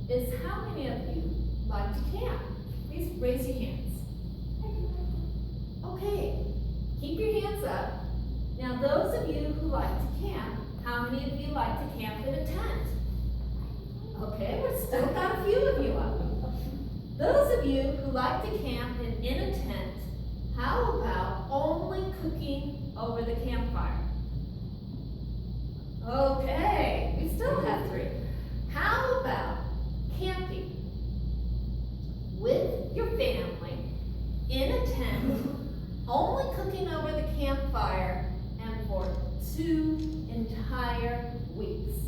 is how many of you like to camp? Please raise your hands. Okay, keep your hands up. Now those of you who like to camp, how many of you like to camp in a tent? Okay, we've still got a few of you up. Those of you who like to camp in a tent, how about only cooking over the campfire? Okay, we still have 3. How about camping with your family in a tent, only cooking over the campfire, and for 2 entire weeks?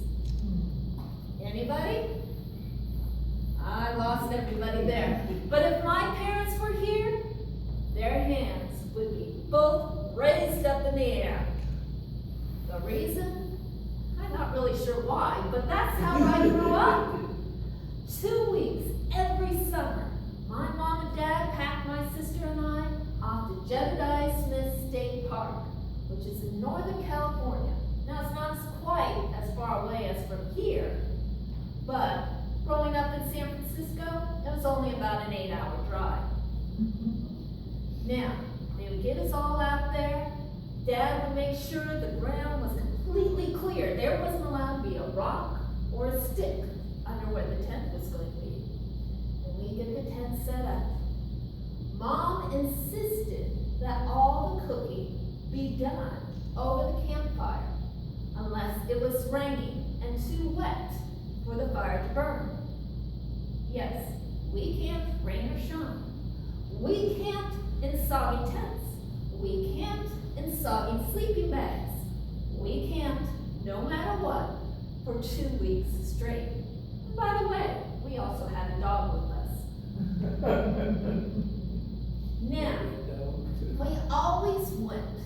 Anybody? I lost everybody there. But if my parents were here, their hands would be both raised up in the air. The reason? I'm not really sure why, but that's how I grew up. 2 weeks every summer, my mom and dad packed my sister and I off to Jedediah Smith State Park, which is in Northern California. Now, it's not quite as far away as from here, but growing up in San Francisco, it was only about an 8-hour drive. Now, they would get us all out there. Dad would make sure the ground was completely clear. There wasn't allowed to be a rock or a stick under where the tent was going to be. And we get the tent set up. Mom insisted that all the cooking be done over the campfire, unless it was raining and too wet for the fire to burn. Yes, we camped rain or shine. We camped in soggy tents. We camped in soggy sleeping bags. We camped no matter what for 2 weeks straight. And by the way, we also had a dog with us. Now, we always went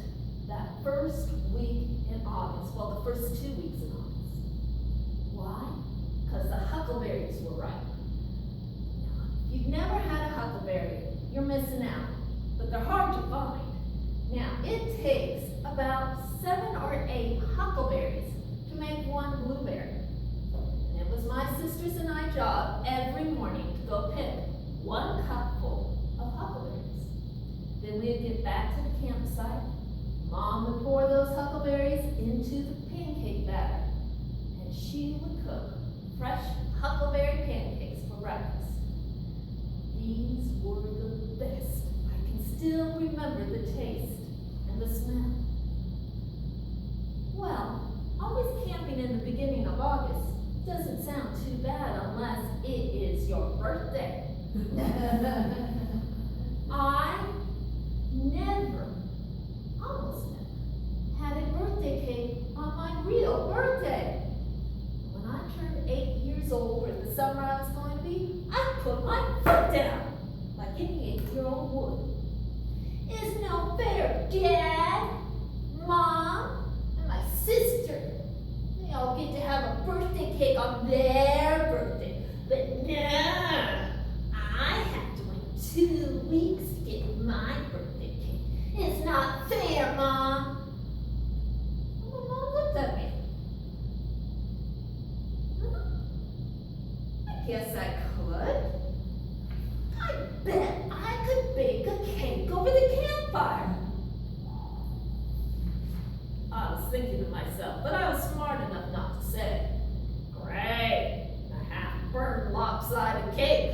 that first week in August, well, the first 2 weeks in August. Why? Because the huckleberries were ripe. If you've never had a huckleberry, you're missing out, but they're hard to find. Now, it takes about 7 or 8 huckleberries to make 1 blueberry. And it was my sisters and my job every morning to go pick 1 cupful of huckleberries. Then we'd get back to the campsite. Mom would pour those huckleberries into the pancake batter, and she would cook fresh huckleberry pancakes for breakfast. These were the best. I can still remember the taste and the smell. Well, always camping in the beginning of August doesn't sound too bad unless it is your birthday. I never, almost never, had a birthday cake on my real birthday. When I turned 8 years old, or the summer I was going to be, I put my foot down, like any 8-year-old would. It's no fair, Dad, Mom, and my sister. They all get to have a birthday cake on their birthday. But no, I have to wait 2 weeks to get my birthday cake. It's not fair, Mom. Well, Mom looked at me. I guess I could. I bet I could bake a cake over the campfire. I was thinking to myself, but I was smart enough not to say, great, a half-burned lopsided cake,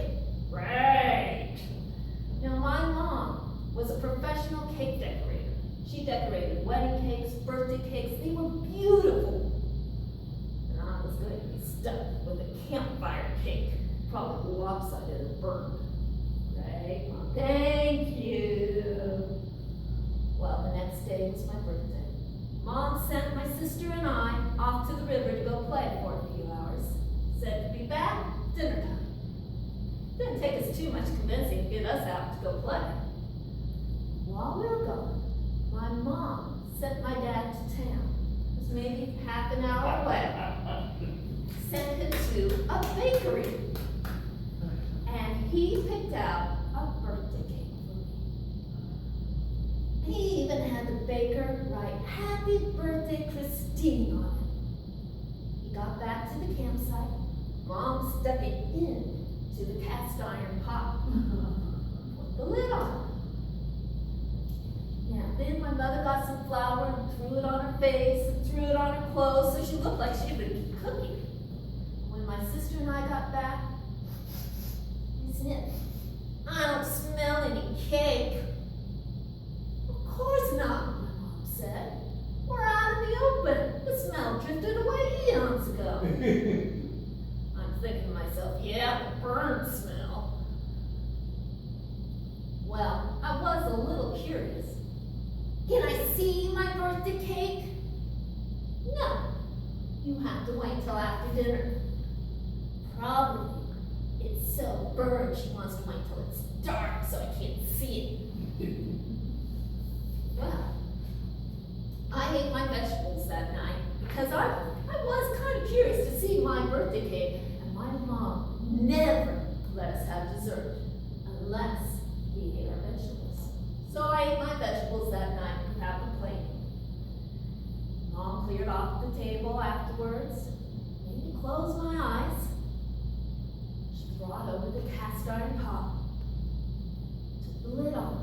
great. Now my mom was a professional cake decorator. She decorated wedding cakes, birthday cakes, they were beautiful. And I was going to be stuck with a campfire cake, probably lopsided and burned. Right? Thank you. Well, the next day was my birthday. Mom sent my sister and I off to the river to go play for a few hours. Said to be back dinner time. Didn't take us too much convincing to get us out to go play. While we were gone, my mom sent my dad to town. It was maybe half an hour away. Sent him to a bakery. And he picked out a birthday cake for me. He even had the baker write "Happy Birthday, Christine" on it. He got back to the campsite, Mom stuck it into the cast iron pot. Put the lid on. Now then my mother got some flour and threw it on her face and threw it on her clothes so she looked like she'd been cooking. When my sister and I got back, we sniffed. I don't smell any cake. Of course not, my mom said. We're out in the open. The smell drifted away eons ago. I'm thinking to myself, yeah, the burnt smell. Well, I was a little curious. Can I see my birthday cake? No. You have to wait till after dinner. Probably it's so burned she wants to wait till it's dark so I can't see it. Well, I ate my vegetables that night because I was kind of curious to see my birthday cake, and my mom never let us have dessert unless we ate our vegetables. So I ate my vegetables that night without complaining. Mom cleared off the table afterwards, made me close my eyes. She brought over the cast iron pot, took the lid off,